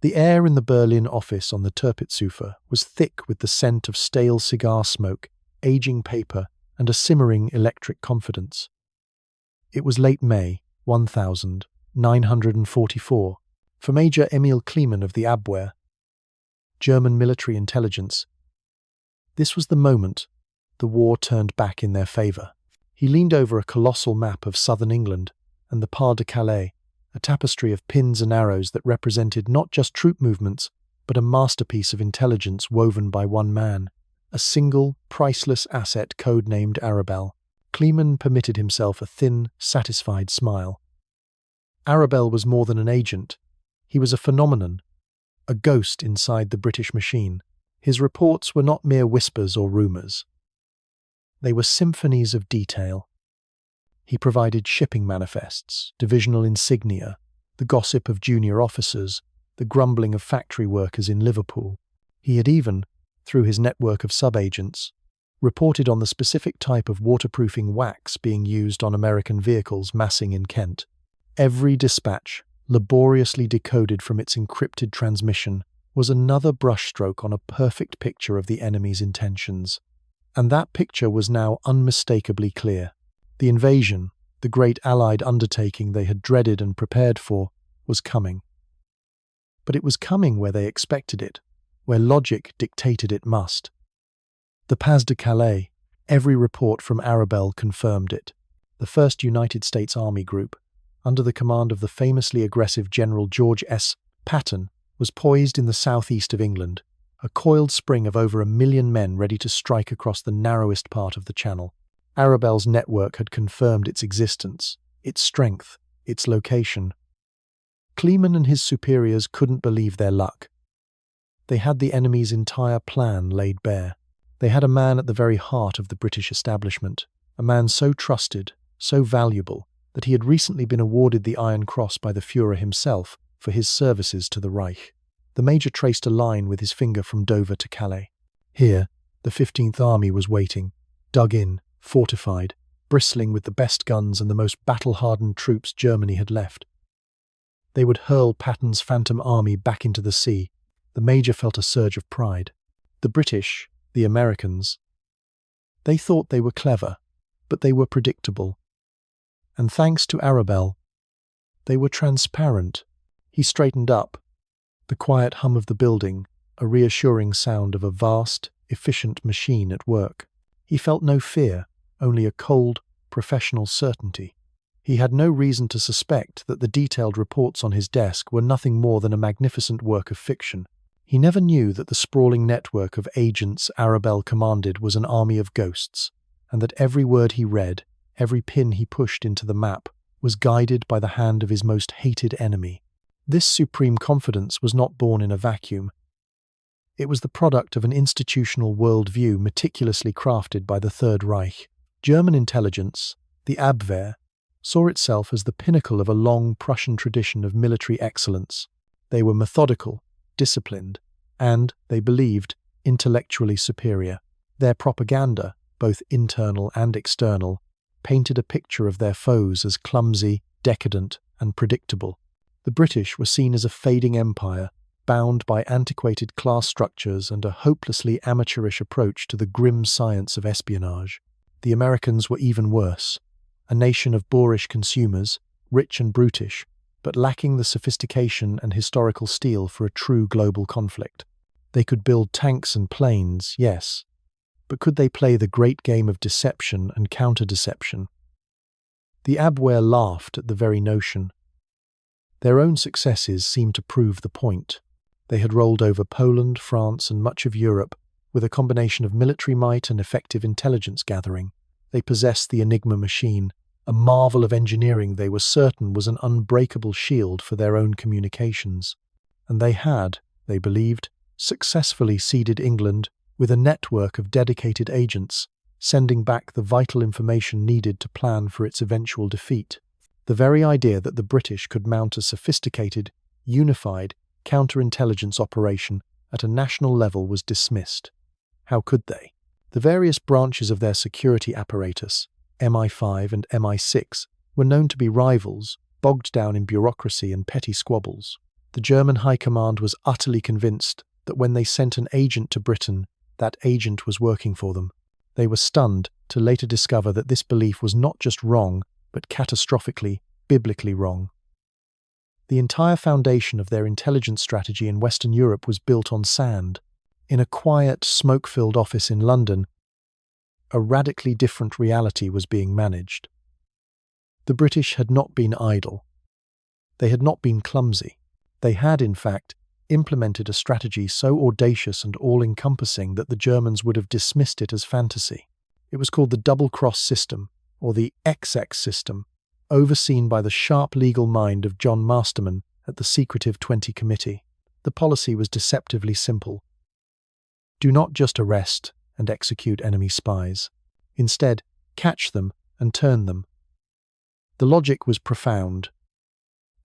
The air in the Berlin office on the Turpitzufer was thick with the scent of stale cigar smoke, aging paper, and a simmering electric confidence. It was late May, 1944, for Major Emil Kleemann of the Abwehr, German military intelligence. This was the moment the war turned back in their favour. He leaned over a colossal map of southern England and the Pas-de-Calais, a tapestry of pins and arrows that represented not just troop movements, but a masterpiece of intelligence woven by one man, a single, priceless asset codenamed Arabel. Kleemann permitted himself a thin, satisfied smile. Arabel was more than an agent. He was a phenomenon, a ghost inside the British machine. His reports were not mere whispers or rumours. They were symphonies of detail. He provided shipping manifests, divisional insignia, the gossip of junior officers, the grumbling of factory workers in Liverpool. He had even, through his network of sub-agents, reported on the specific type of waterproofing wax being used on American vehicles massing in Kent. Every dispatch, laboriously decoded from its encrypted transmission, was another brushstroke on a perfect picture of the enemy's intentions. And that picture was now unmistakably clear. The invasion, the great Allied undertaking they had dreaded and prepared for, was coming. But it was coming where they expected it, where logic dictated it must. The Pas-de-Calais, every report from Arabel confirmed it. The 1st United States Army Group, under the command of the famously aggressive General George S. Patton, was poised in the southeast of England, a coiled spring of over 1 million men ready to strike across the narrowest part of the Channel. Arabel's network had confirmed its existence, its strength, its location. Kleemann and his superiors couldn't believe their luck. They had the enemy's entire plan laid bare. They had a man at the very heart of the British establishment, a man so trusted, so valuable, that he had recently been awarded the Iron Cross by the Führer himself for his services to the Reich. The Major traced a line with his finger from Dover to Calais. Here, the 15th Army was waiting, dug in, fortified, bristling with the best guns and the most battle-hardened troops Germany had left. They would hurl Patton's phantom army back into the sea. The Major felt a surge of pride. The British, the Americans, they thought they were clever, but they were predictable. And thanks to Arabel, they were transparent. He straightened up. The quiet hum of the building, a reassuring sound of a vast, efficient machine at work. He felt no fear, only a cold, professional certainty. He had no reason to suspect that the detailed reports on his desk were nothing more than a magnificent work of fiction. He never knew that the sprawling network of agents Arabel commanded was an army of ghosts, and that every word he read, every pin he pushed into the map, was guided by the hand of his most hated enemy. This supreme confidence was not born in a vacuum. It was the product of an institutional worldview meticulously crafted by the Third Reich. German intelligence, the Abwehr, saw itself as the pinnacle of a long Prussian tradition of military excellence. They were methodical, disciplined, and, they believed, intellectually superior. Their propaganda, both internal and external, painted a picture of their foes as clumsy, decadent, and predictable. The British were seen as a fading empire, bound by antiquated class structures and a hopelessly amateurish approach to the grim science of espionage. The Americans were even worse, a nation of boorish consumers, rich and brutish, but lacking the sophistication and historical steel for a true global conflict. They could build tanks and planes, yes, but could they play the great game of deception and counter-deception? The Abwehr laughed at the very notion. Their own successes seemed to prove the point. They had rolled over Poland, France, and much of Europe with a combination of military might and effective intelligence gathering. They possessed the Enigma machine, a marvel of engineering they were certain was an unbreakable shield for their own communications. And they had, they believed, successfully seeded England with a network of dedicated agents, sending back the vital information needed to plan for its eventual defeat. The very idea that the British could mount a sophisticated, unified, counterintelligence operation at a national level was dismissed. How could they? The various branches of their security apparatus, MI5 and MI6, were known to be rivals, bogged down in bureaucracy and petty squabbles. The German High Command was utterly convinced that when they sent an agent to Britain, that agent was working for them. They were stunned to later discover that this belief was not just wrong, but catastrophically, biblically wrong. The entire foundation of their intelligence strategy in Western Europe was built on sand. In a quiet, smoke-filled office in London, a radically different reality was being managed. The British had not been idle. They had not been clumsy. They had, in fact, implemented a strategy so audacious and all-encompassing that the Germans would have dismissed it as fantasy. It was called the double-cross system, or the XX system, overseen by the sharp legal mind of John Masterman at the secretive 20 Committee. The policy was deceptively simple. Do not just arrest and execute enemy spies. Instead, catch them and turn them. The logic was profound.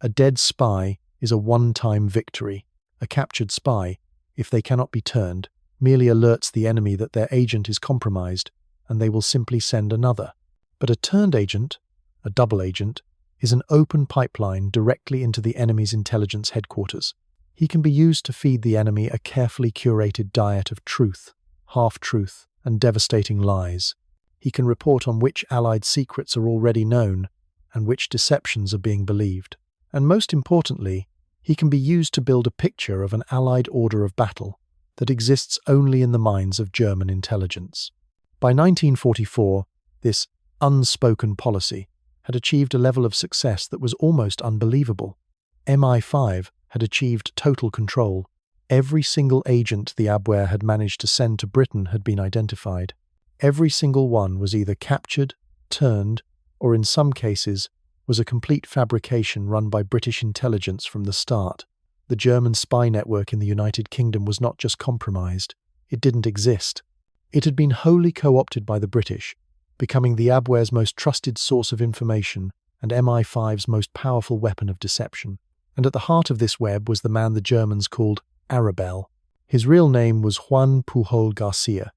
A dead spy is a one-time victory. A captured spy, if they cannot be turned, merely alerts the enemy that their agent is compromised, and they will simply send another. But a turned agent, a double agent, is an open pipeline directly into the enemy's intelligence headquarters. He can be used to feed the enemy a carefully curated diet of truth, half-truth, and devastating lies. He can report on which Allied secrets are already known and which deceptions are being believed. And most importantly, he can be used to build a picture of an Allied order of battle that exists only in the minds of German intelligence. By 1944, this unspoken policy had achieved a level of success that was almost unbelievable. MI5 had achieved total control. Every single agent the Abwehr had managed to send to Britain had been identified. Every single one was either captured, turned, or in some cases, was a complete fabrication run by British intelligence from the start. The German spy network in the United Kingdom was not just compromised, it didn't exist. It had been wholly co-opted by the British, becoming the Abwehr's most trusted source of information and MI5's most powerful weapon of deception. And at the heart of this web was the man the Germans called Arabel. His real name was Juan Pujol García,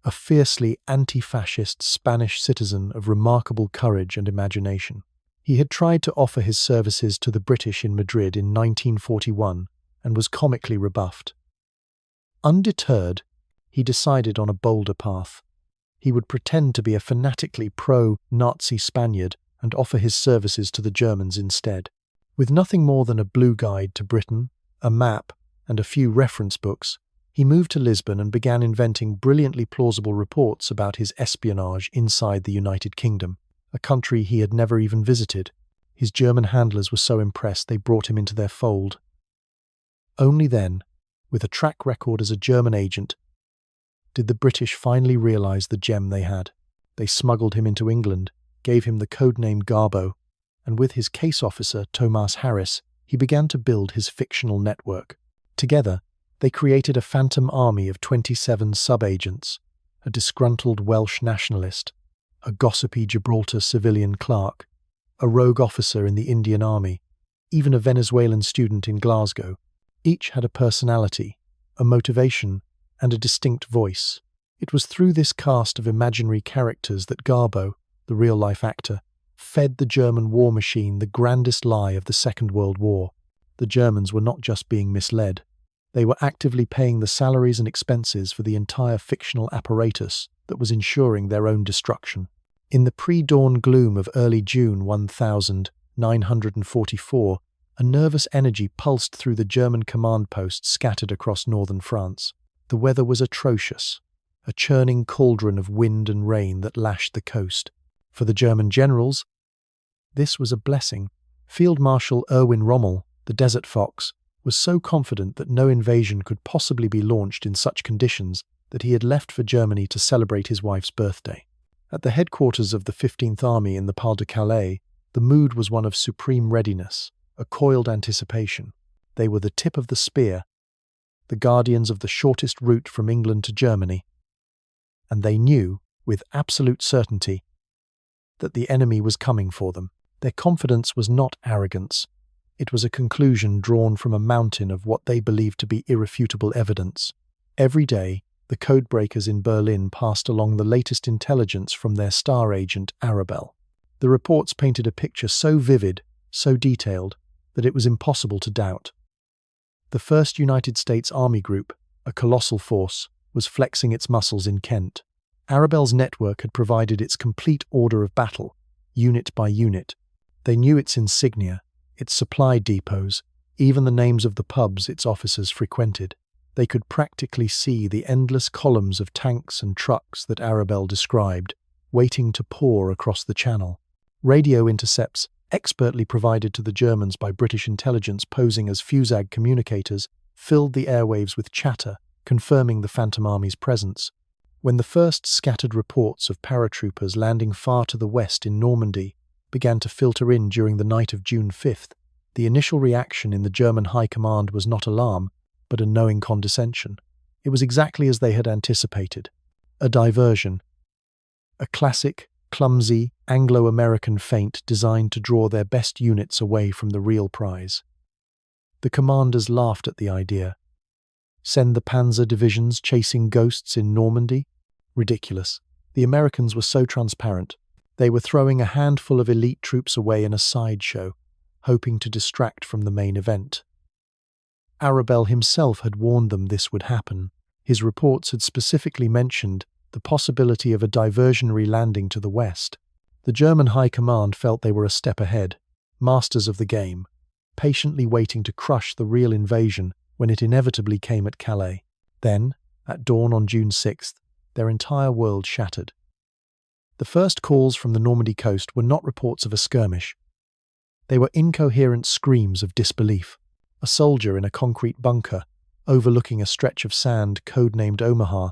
a fiercely anti-fascist Spanish citizen of remarkable courage and imagination. He had tried to offer his services to the British in Madrid in 1941 and was comically rebuffed. Undeterred, he decided on a bolder path. He would pretend to be a fanatically pro-Nazi Spaniard and offer his services to the Germans instead. With nothing more than a blue guide to Britain, a map, and a few reference books, he moved to Lisbon and began inventing brilliantly plausible reports about his espionage inside the United Kingdom, a country he had never even visited. His German handlers were so impressed they brought him into their fold. Only then, with a track record as a German agent, did the British finally realize the gem they had. They smuggled him into England, gave him the codename Garbo, and with his case officer, Thomas Harris, he began to build his fictional network. Together, they created a phantom army of 27 sub-agents, a disgruntled Welsh nationalist, a gossipy Gibraltar civilian clerk, a rogue officer in the Indian Army, even a Venezuelan student in Glasgow. Each had a personality, a motivation, and a distinct voice. It was through this cast of imaginary characters that Garbo, the real-life actor, fed the German war machine the grandest lie of the Second World War. The Germans were not just being misled. They were actively paying the salaries and expenses for the entire fictional apparatus that was ensuring their own destruction. In the pre-dawn gloom of early June 1944, a nervous energy pulsed through the German command posts scattered across northern France. The weather was atrocious, a churning cauldron of wind and rain that lashed the coast. For the German generals, this was a blessing. Field Marshal Erwin Rommel, the Desert Fox, was so confident that no invasion could possibly be launched in such conditions that he had left for Germany to celebrate his wife's birthday. At the headquarters of the 15th Army in the Pas-de-Calais, the mood was one of supreme readiness, a coiled anticipation. They were the tip of the spear, the guardians of the shortest route from England to Germany, and they knew, with absolute certainty, that the enemy was coming for them. Their confidence was not arrogance. It was a conclusion drawn from a mountain of what they believed to be irrefutable evidence. Every day, the codebreakers in Berlin passed along the latest intelligence from their star agent, Arabel. The reports painted a picture so vivid, so detailed, that it was impossible to doubt. The 1st United States Army Group, a colossal force, was flexing its muscles in Kent. Arabel's network had provided its complete order of battle, unit by unit. They knew its insignia, its supply depots, even the names of the pubs its officers frequented. They could practically see the endless columns of tanks and trucks that Arabel described, waiting to pour across the channel. Radio intercepts, expertly provided to the Germans by British intelligence posing as Fusag communicators, filled the airwaves with chatter, confirming the Phantom Army's presence. When the first scattered reports of paratroopers landing far to the west in Normandy began to filter in during the night of June 5th, the initial reaction in the German High Command was not alarm, but a knowing condescension. It was exactly as they had anticipated. A diversion. A classic, clumsy, Anglo-American feint designed to draw their best units away from the real prize. The commanders laughed at the idea. Send the Panzer divisions chasing ghosts in Normandy? Ridiculous. The Americans were so transparent. They were throwing a handful of elite troops away in a sideshow, hoping to distract from the main event. Arabel himself had warned them this would happen. His reports had specifically mentioned the possibility of a diversionary landing to the west. The German High Command felt they were a step ahead, masters of the game, patiently waiting to crush the real invasion when it inevitably came at Calais. Then, at dawn on June 6th, their entire world shattered. The first calls from the Normandy coast were not reports of a skirmish. They were incoherent screams of disbelief. A soldier in a concrete bunker, overlooking a stretch of sand codenamed Omaha,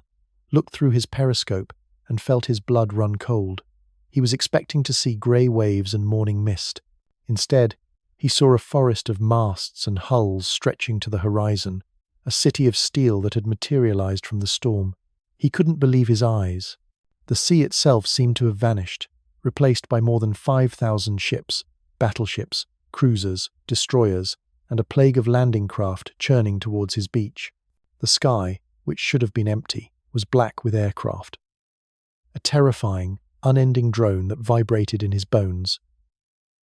looked through his periscope and felt his blood run cold. He was expecting to see grey waves and morning mist. Instead, he saw a forest of masts and hulls stretching to the horizon, a city of steel that had materialized from the storm. He couldn't believe his eyes. The sea itself seemed to have vanished, replaced by more than 5,000 ships, battleships, cruisers, destroyers, and a plague of landing craft churning towards his beach. The sky, which should have been empty, was black with aircraft. A terrifying, unending drone that vibrated in his bones.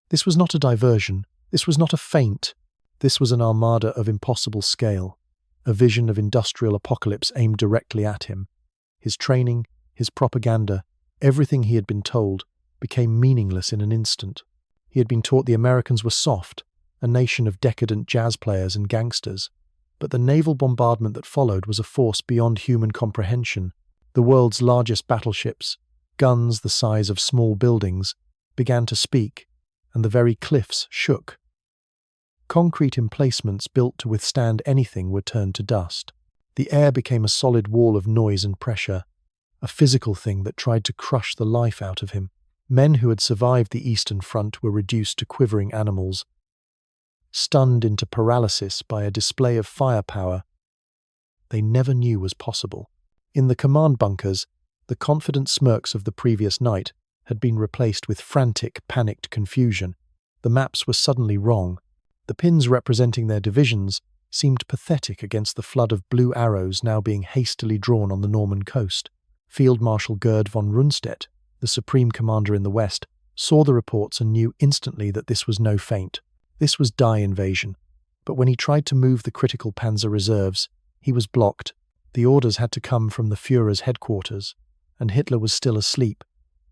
This was not a diversion. This was not a feint. This was an armada of impossible scale, a vision of industrial apocalypse aimed directly at him. His training, his propaganda, everything he had been told, became meaningless in an instant. He had been taught the Americans were soft, a nation of decadent jazz players and gangsters. But the naval bombardment that followed was a force beyond human comprehension. The world's largest battleships, guns the size of small buildings, began to speak, and the very cliffs shook. Concrete emplacements built to withstand anything were turned to dust. The air became a solid wall of noise and pressure, a physical thing that tried to crush the life out of him. Men who had survived the Eastern Front were reduced to quivering animals, stunned into paralysis by a display of firepower they never knew was possible. In the command bunkers, the confident smirks of the previous night had been replaced with frantic, panicked confusion. The maps were suddenly wrong. The pins representing their divisions seemed pathetic against the flood of blue arrows now being hastily drawn on the Norman coast. Field Marshal Gerd von Rundstedt, the supreme commander in the west, saw the reports and knew instantly that this was no feint. This was die invasion, but when he tried to move the critical Panzer reserves, he was blocked. The orders had to come from the Führer's headquarters, and Hitler was still asleep,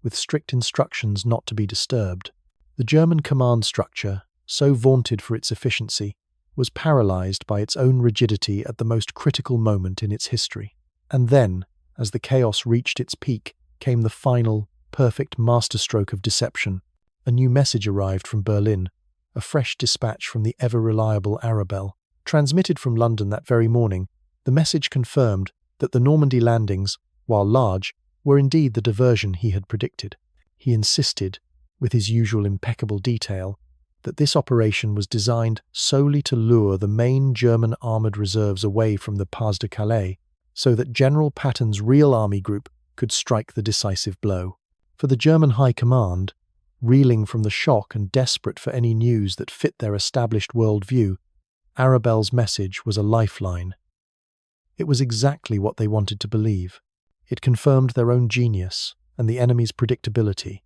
with strict instructions not to be disturbed. The German command structure, so vaunted for its efficiency, was paralyzed by its own rigidity at the most critical moment in its history. And then, as the chaos reached its peak, came the final, perfect masterstroke of deception. A new message arrived from Berlin, a fresh dispatch from the ever-reliable Arabel. Transmitted from London that very morning, the message confirmed that the Normandy landings, while large, were indeed the diversion he had predicted. He insisted, with his usual impeccable detail, that this operation was designed solely to lure the main German armoured reserves away from the Pas-de-Calais, so that General Patton's real army group could strike the decisive blow. For the German High Command, reeling from the shock and desperate for any news that fit their established worldview, Arabel's message was a lifeline. It was exactly what they wanted to believe. It confirmed their own genius and the enemy's predictability.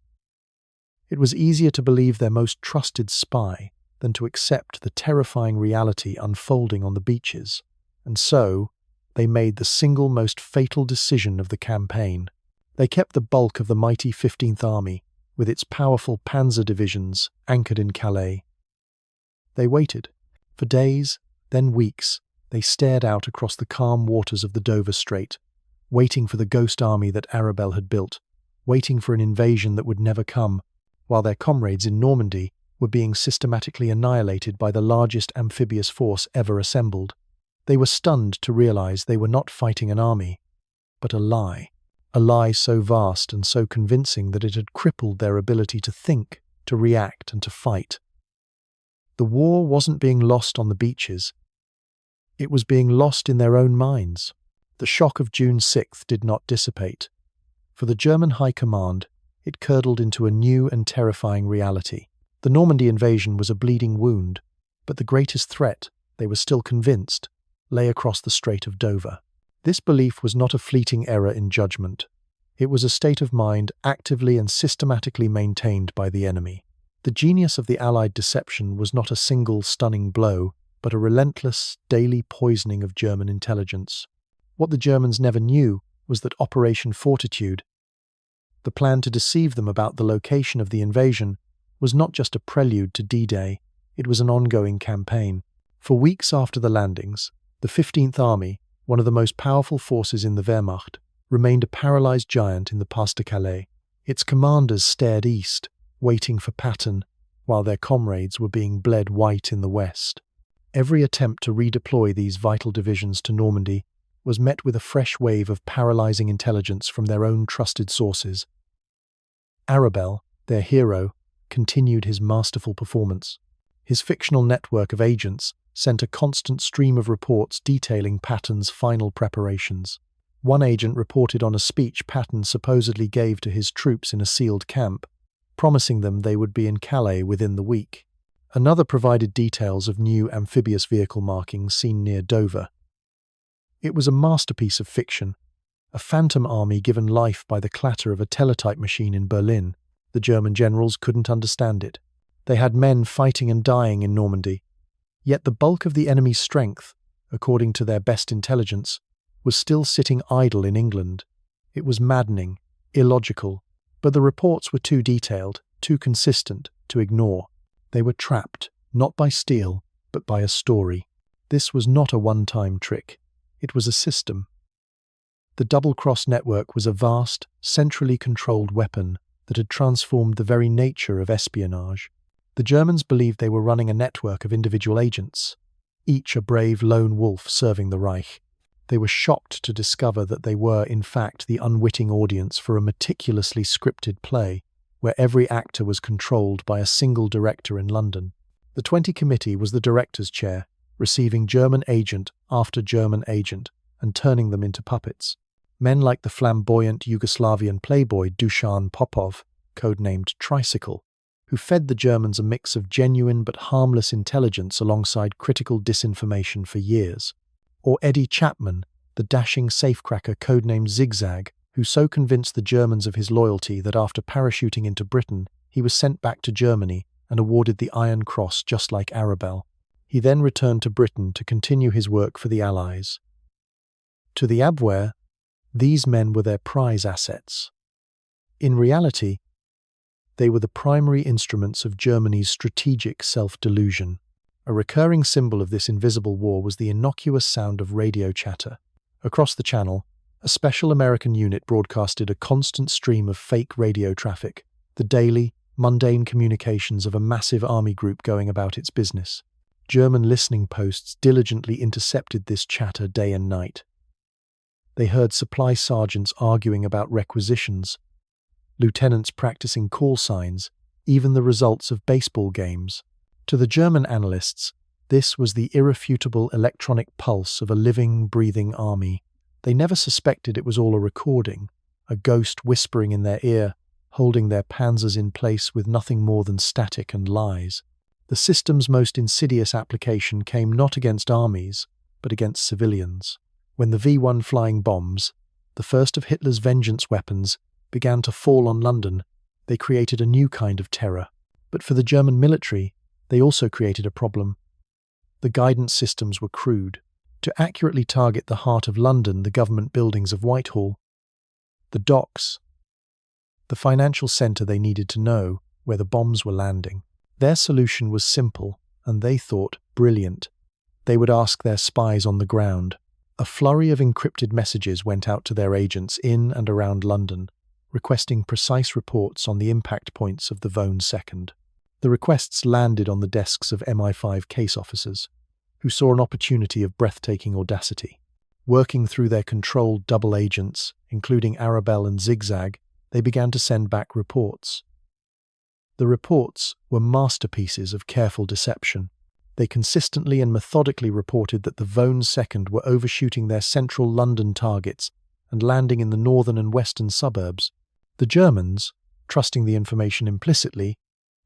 It was easier to believe their most trusted spy than to accept the terrifying reality unfolding on the beaches. And so, they made the single most fatal decision of the campaign. They kept the bulk of the mighty 15th Army, with its powerful Panzer divisions, anchored in Calais. They waited. For days, then weeks, they stared out across the calm waters of the Dover Strait, waiting for the ghost army that Arabel had built, waiting for an invasion that would never come, while their comrades in Normandy were being systematically annihilated by the largest amphibious force ever assembled. They were stunned to realize they were not fighting an army, but a lie so vast and so convincing that it had crippled their ability to think, to react, and to fight. The war wasn't being lost on the beaches. It was being lost in their own minds. The shock of June 6th did not dissipate. For the German High Command, it curdled into a new and terrifying reality. The Normandy invasion was a bleeding wound, but the greatest threat, they were still convinced, lay across the Strait of Dover. This belief was not a fleeting error in judgment. It was a state of mind actively and systematically maintained by the enemy. The genius of the Allied deception was not a single stunning blow, but a relentless, daily poisoning of German intelligence. What the Germans never knew was that Operation Fortitude, the plan to deceive them about the location of the invasion, was not just a prelude to D-Day, it was an ongoing campaign. For weeks after the landings, the 15th Army, one of the most powerful forces in the Wehrmacht, remained a paralyzed giant in the Pas-de-Calais. Its commanders stared east, waiting for Patton, while their comrades were being bled white in the west. Every attempt to redeploy these vital divisions to Normandy was met with a fresh wave of paralyzing intelligence from their own trusted sources. Arabel, their hero, continued his masterful performance. His fictional network of agents sent a constant stream of reports detailing Patton's final preparations. One agent reported on a speech Patton supposedly gave to his troops in a sealed camp, promising them they would be in Calais within the week. Another provided details of new amphibious vehicle markings seen near Dover. It was a masterpiece of fiction, a phantom army given life by the clatter of a teletype machine in Berlin. The German generals couldn't understand it. They had men fighting and dying in Normandy. Yet the bulk of the enemy's strength, according to their best intelligence, was still sitting idle in England. It was maddening, illogical, but the reports were too detailed, too consistent to ignore. They were trapped, not by steel, but by a story. This was not a one-time trick. It was a system. The double-cross network was a vast, centrally controlled weapon that had transformed the very nature of espionage. The Germans believed they were running a network of individual agents, each a brave lone wolf serving the Reich. They were shocked to discover that they were, in fact, the unwitting audience for a meticulously scripted play, where every actor was controlled by a single director in London. The 20 Committee was the director's chair, receiving German agent after German agent and turning them into puppets. Men like the flamboyant Yugoslavian playboy Dusan Popov, codenamed Tricycle, who fed the Germans a mix of genuine but harmless intelligence alongside critical disinformation for years. Or Eddie Chapman, the dashing safecracker codenamed Zigzag, who so convinced the Germans of his loyalty that after parachuting into Britain, he was sent back to Germany and awarded the Iron Cross just like Arabel. He then returned to Britain to continue his work for the Allies. To the Abwehr, these men were their prize assets. In reality, they were the primary instruments of Germany's strategic self-delusion. A recurring symbol of this invisible war was the innocuous sound of radio chatter. Across the channel, a special American unit broadcasted a constant stream of fake radio traffic, the daily, mundane communications of a massive army group going about its business. German listening posts diligently intercepted this chatter day and night. They heard supply sergeants arguing about requisitions, lieutenants practicing call signs, even the results of baseball games. To the German analysts, this was the irrefutable electronic pulse of a living, breathing army. They never suspected it was all a recording, a ghost whispering in their ear, holding their panzers in place with nothing more than static and lies. The system's most insidious application came not against armies, but against civilians. When the V-1 flying bombs, the first of Hitler's vengeance weapons, began to fall on London, they created a new kind of terror. But for the German military, They also created a problem. The guidance systems were crude. To accurately target the heart of London, the government buildings of Whitehall, the docks, the financial centre, they needed to know where the bombs were landing. Their solution was simple, and they thought brilliant. They would ask their spies on the ground. A flurry of encrypted messages went out to their agents in and around London, requesting precise reports on the impact points of the Vone Second. The requests landed on the desks of MI5 case officers, who saw an opportunity of breathtaking audacity. Working through their controlled double agents, including Arabel and Zigzag, they began to send back reports. The reports were masterpieces of careful deception. They consistently and methodically reported that the Vone Second were overshooting their central London targets and landing in the northern and western suburbs. The Germans, trusting the information implicitly,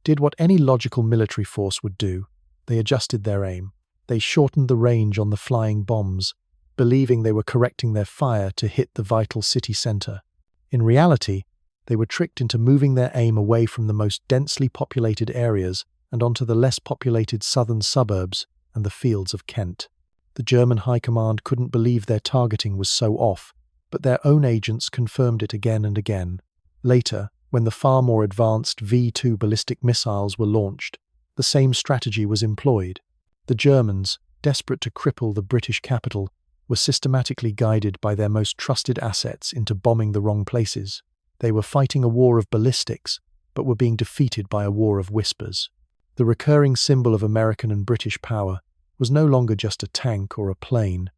did what any logical military force would do. They adjusted their aim. They shortened the range on the flying bombs, believing they were correcting their fire to hit the vital city centre. In reality, they were tricked into moving their aim away from the most densely populated areas and onto the less populated southern suburbs and the fields of Kent. The German High Command couldn't believe their targeting was so off, but their own agents confirmed it again and again. Later, when the far more advanced V-2 ballistic missiles were launched, the same strategy was employed. The Germans, desperate to cripple the British capital, were systematically guided by their most trusted assets into bombing the wrong places. They were fighting a war of ballistics, but were being defeated by a war of whispers. The recurring symbol of American and British power was no longer just a tank or a plane,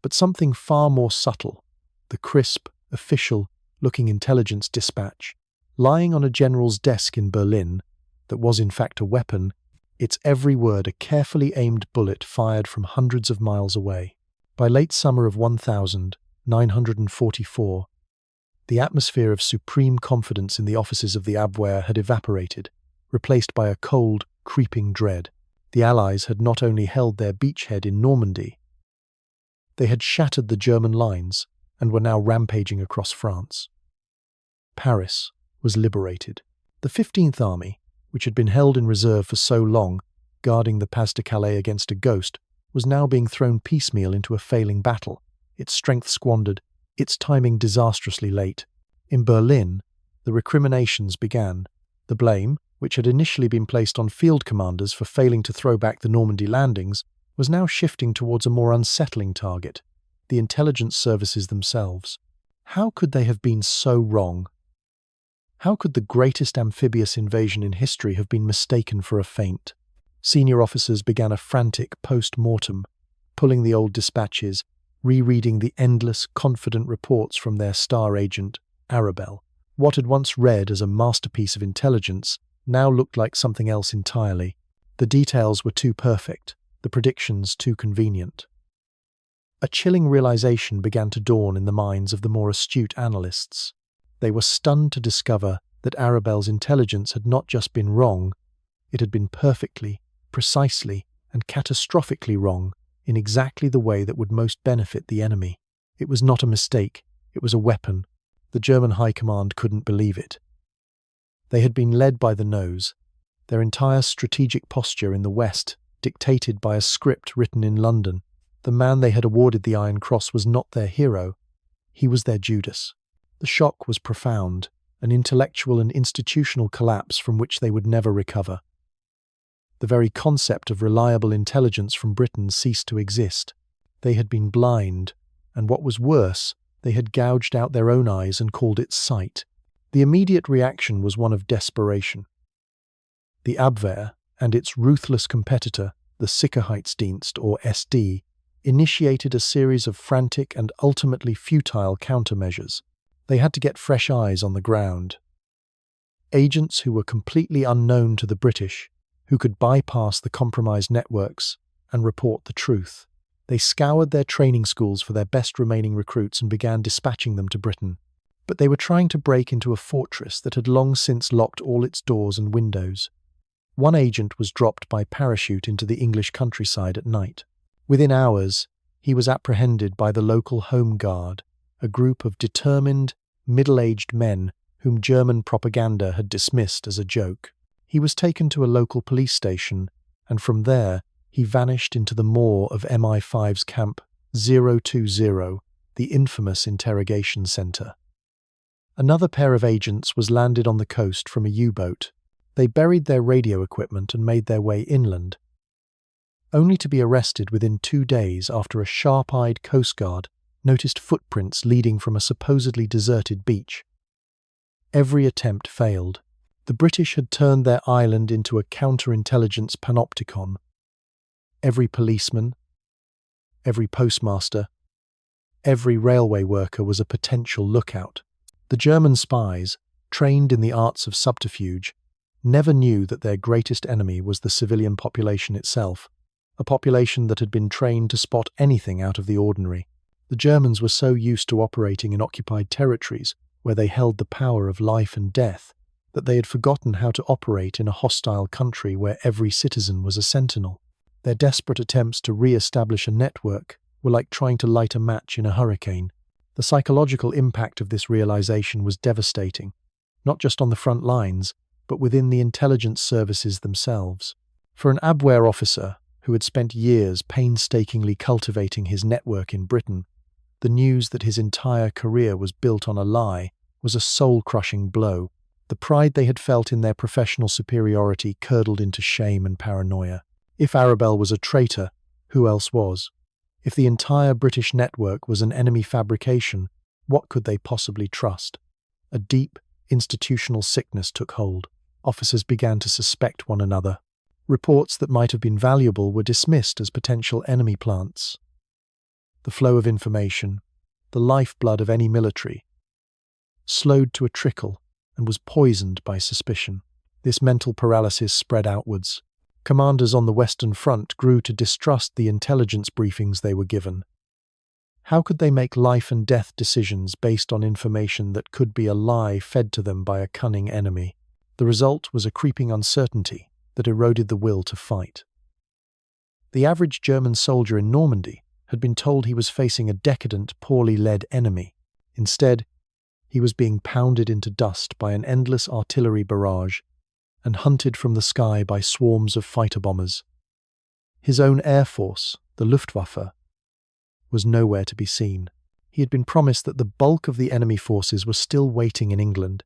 but something far more subtle, the crisp, official-looking intelligence dispatch, lying on a general's desk in Berlin, that was in fact a weapon, its every word a carefully aimed bullet fired from hundreds of miles away. By late summer of 1944, the atmosphere of supreme confidence in the offices of the Abwehr had evaporated, replaced by a cold, creeping dread. The Allies had not only held their beachhead in Normandy, they had shattered the German lines and were now rampaging across France. Paris was liberated. The 15th Army, which had been held in reserve for so long, guarding the Pas-de-Calais against a ghost, was now being thrown piecemeal into a failing battle, its strength squandered, its timing disastrously late. In Berlin, the recriminations began. The blame, which had initially been placed on field commanders for failing to throw back the Normandy landings, was now shifting towards a more unsettling target, the intelligence services themselves. How could they have been so wrong? How could the greatest amphibious invasion in history have been mistaken for a feint? Senior officers began a frantic post-mortem, pulling the old dispatches, rereading the endless, confident reports from their star agent, Arabel. What had once read as a masterpiece of intelligence now looked like something else entirely. The details were too perfect, the predictions too convenient. A chilling realization began to dawn in the minds of the more astute analysts. They were stunned to discover that Arabel's intelligence had not just been wrong, it had been perfectly, precisely, and catastrophically wrong in exactly the way that would most benefit the enemy. It was not a mistake, it was a weapon. The German High Command couldn't believe it. They had been led by the nose, their entire strategic posture in the West dictated by a script written in London. The man they had awarded the Iron Cross was not their hero, he was their Judas. The shock was profound, an intellectual and institutional collapse from which they would never recover. The very concept of reliable intelligence from Britain ceased to exist. They had been blind, and what was worse, they had gouged out their own eyes and called it sight. The immediate reaction was one of desperation. The Abwehr and its ruthless competitor, the Sicherheitsdienst or SD, initiated a series of frantic and ultimately futile countermeasures. They had to get fresh eyes on the ground. Agents who were completely unknown to the British, who could bypass the compromised networks and report the truth. They scoured their training schools for their best remaining recruits and began dispatching them to Britain. But they were trying to break into a fortress that had long since locked all its doors and windows. One agent was dropped by parachute into the English countryside at night. Within hours, he was apprehended by the local Home Guard, a group of determined, middle-aged men whom German propaganda had dismissed as a joke. He was taken to a local police station, and from there he vanished into the maw of MI5's Camp 020, the infamous interrogation center. Another pair of agents was landed on the coast from a U-boat. They buried their radio equipment and made their way inland, only to be arrested within 2 days after a sharp-eyed Coast Guard noticed footprints leading from a supposedly deserted beach. Every attempt failed. The British had turned their island into a counterintelligence panopticon. Every policeman, every postmaster, every railway worker was a potential lookout. The German spies, trained in the arts of subterfuge, never knew that their greatest enemy was the civilian population itself, a population that had been trained to spot anything out of the ordinary. The Germans were so used to operating in occupied territories, where they held the power of life and death, that they had forgotten how to operate in a hostile country where every citizen was a sentinel. Their desperate attempts to re-establish a network were like trying to light a match in a hurricane. The psychological impact of this realization was devastating, not just on the front lines, but within the intelligence services themselves. For an Abwehr officer who had spent years painstakingly cultivating his network in Britain, the news that his entire career was built on a lie was a soul-crushing blow. The pride they had felt in their professional superiority curdled into shame and paranoia. If Arabel was a traitor, who else was? If the entire British network was an enemy fabrication, what could they possibly trust? A deep, institutional sickness took hold. Officers began to suspect one another. Reports that might have been valuable were dismissed as potential enemy plants. The flow of information, the lifeblood of any military, slowed to a trickle and was poisoned by suspicion. This mental paralysis spread outwards. Commanders on the Western Front grew to distrust the intelligence briefings they were given. How could they make life and death decisions based on information that could be a lie fed to them by a cunning enemy? The result was a creeping uncertainty that eroded the will to fight. The average German soldier in Normandy had been told he was facing a decadent, poorly led enemy. Instead, he was being pounded into dust by an endless artillery barrage and hunted from the sky by swarms of fighter bombers. His own air force, the Luftwaffe, was nowhere to be seen. He had been promised that the bulk of the enemy forces were still waiting in England,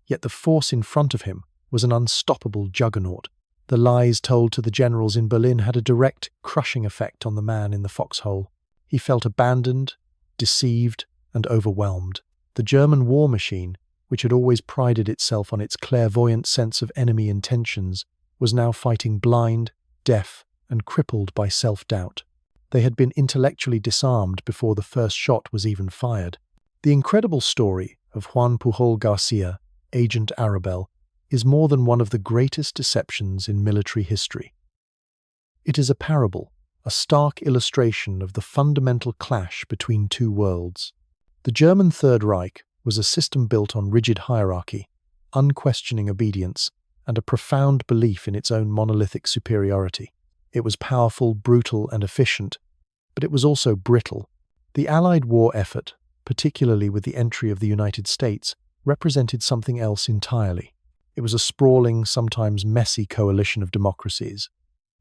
yet the force in front of him was an unstoppable juggernaut. The lies told to the generals in Berlin had a direct, crushing effect on the man in the foxhole. He felt abandoned, deceived, and overwhelmed. The German war machine, which had always prided itself on its clairvoyant sense of enemy intentions, was now fighting blind, deaf, and crippled by self-doubt. They had been intellectually disarmed before the first shot was even fired. The incredible story of Juan Pujol García, Agent Arabel, is more than one of the greatest deceptions in military history. It is a parable, a stark illustration of the fundamental clash between two worlds. The German Third Reich was a system built on rigid hierarchy, unquestioning obedience, and a profound belief in its own monolithic superiority. It was powerful, brutal, and efficient, but it was also brittle. The Allied war effort, particularly with the entry of the United States, represented something else entirely. It was a sprawling, sometimes messy coalition of democracies,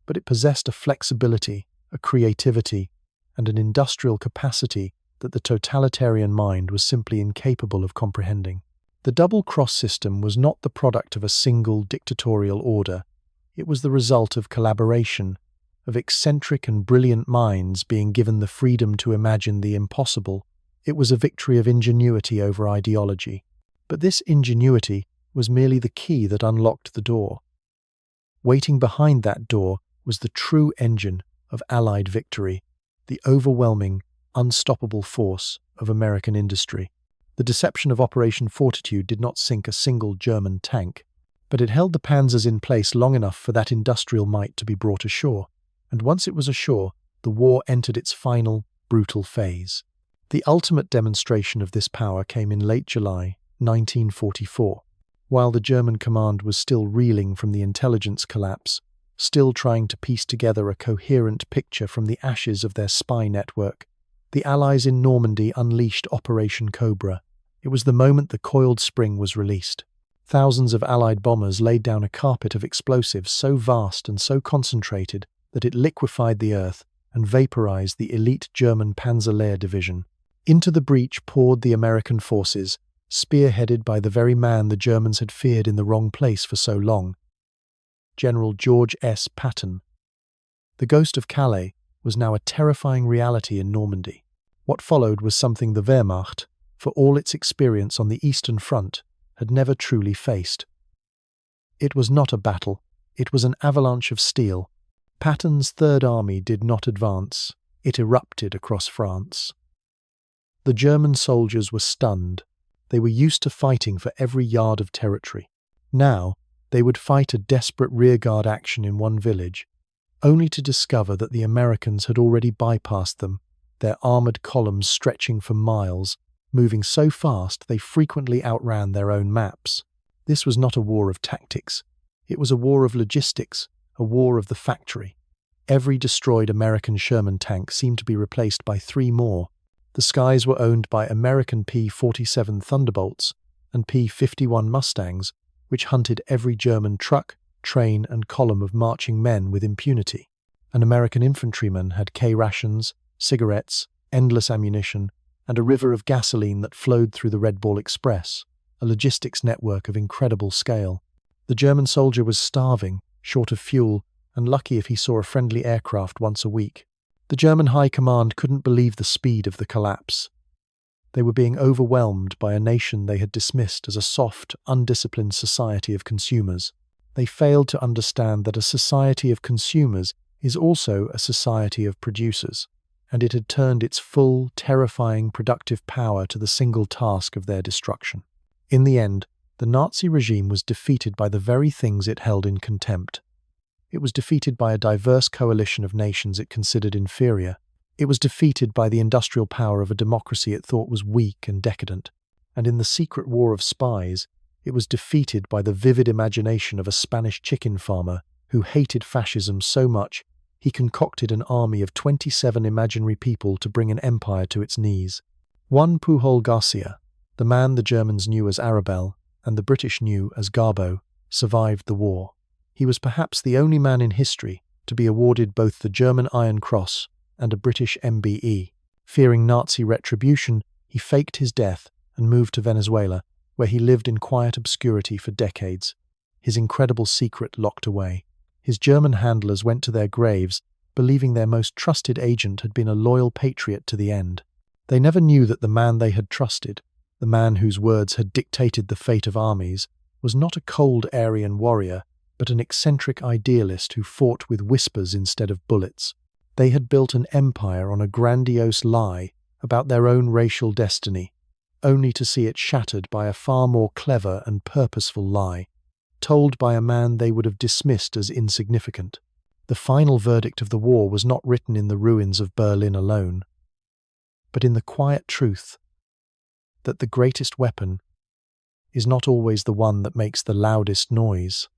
but it possessed a flexibility, a creativity, and an industrial capacity that the totalitarian mind was simply incapable of comprehending. The double-cross system was not the product of a single dictatorial order. It was the result of collaboration, of eccentric and brilliant minds being given the freedom to imagine the impossible. It was a victory of ingenuity over ideology. But this ingenuity was merely the key that unlocked the door. Waiting behind that door was the true engine of Allied victory, the overwhelming, unstoppable force of American industry. The deception of Operation Fortitude did not sink a single German tank, but it held the panzers in place long enough for that industrial might to be brought ashore. And once it was ashore, the war entered its final, brutal phase. The ultimate demonstration of this power came in late July 1944, while the German command was still reeling from the intelligence collapse, still trying to piece together a coherent picture from the ashes of their spy network. The Allies in Normandy unleashed Operation Cobra. It was the moment the coiled spring was released. Thousands of Allied bombers laid down a carpet of explosives so vast and so concentrated that it liquefied the earth and vaporized the elite German Panzer division. Into the breach poured the American forces, spearheaded by the very man the Germans had feared in the wrong place for so long, General George S. Patton. The ghost of Calais was now a terrifying reality in Normandy. What followed was something the Wehrmacht, for all its experience on the Eastern Front, had never truly faced. It was not a battle, it was an avalanche of steel. Patton's Third Army did not advance, it erupted across France. The German soldiers were stunned. They were used to fighting for every yard of territory. Now, they would fight a desperate rearguard action in one village, only to discover that the Americans had already bypassed them, their armoured columns stretching for miles, moving so fast they frequently outran their own maps. This was not a war of tactics. It was a war of logistics, a war of the factory. Every destroyed American Sherman tank seemed to be replaced by 3 more. The skies were owned by American P-47 Thunderbolts and P-51 Mustangs, which hunted every German truck, train, and column of marching men with impunity. An American infantryman had K-rations, cigarettes, endless ammunition, and a river of gasoline that flowed through the Red Ball Express, a logistics network of incredible scale. The German soldier was starving, short of fuel, and lucky if he saw a friendly aircraft once a week. The German High Command couldn't believe the speed of the collapse. They were being overwhelmed by a nation they had dismissed as a soft, undisciplined society of consumers. They failed to understand that a society of consumers is also a society of producers, and it had turned its full, terrifying, productive power to the single task of their destruction. In the end, the Nazi regime was defeated by the very things it held in contempt. It was defeated by a diverse coalition of nations it considered inferior. It was defeated by the industrial power of a democracy it thought was weak and decadent. And in the secret war of spies, it was defeated by the vivid imagination of a Spanish chicken farmer who hated fascism so much he concocted an army of 27 imaginary people to bring an empire to its knees. Juan Pujol García, the man the Germans knew as Arabel and the British knew as Garbo, survived the war. He was perhaps the only man in history to be awarded both the German Iron Cross and a British MBE. Fearing Nazi retribution, he faked his death and moved to Venezuela, where he lived in quiet obscurity for decades, his incredible secret locked away. His German handlers went to their graves, believing their most trusted agent had been a loyal patriot to the end. They never knew that the man they had trusted, the man whose words had dictated the fate of armies, was not a cold Aryan warrior, but an eccentric idealist who fought with whispers instead of bullets. They had built an empire on a grandiose lie about their own racial destiny, only to see it shattered by a far more clever and purposeful lie, told by a man they would have dismissed as insignificant. The final verdict of the war was not written in the ruins of Berlin alone, but in the quiet truth that the greatest weapon is not always the one that makes the loudest noise.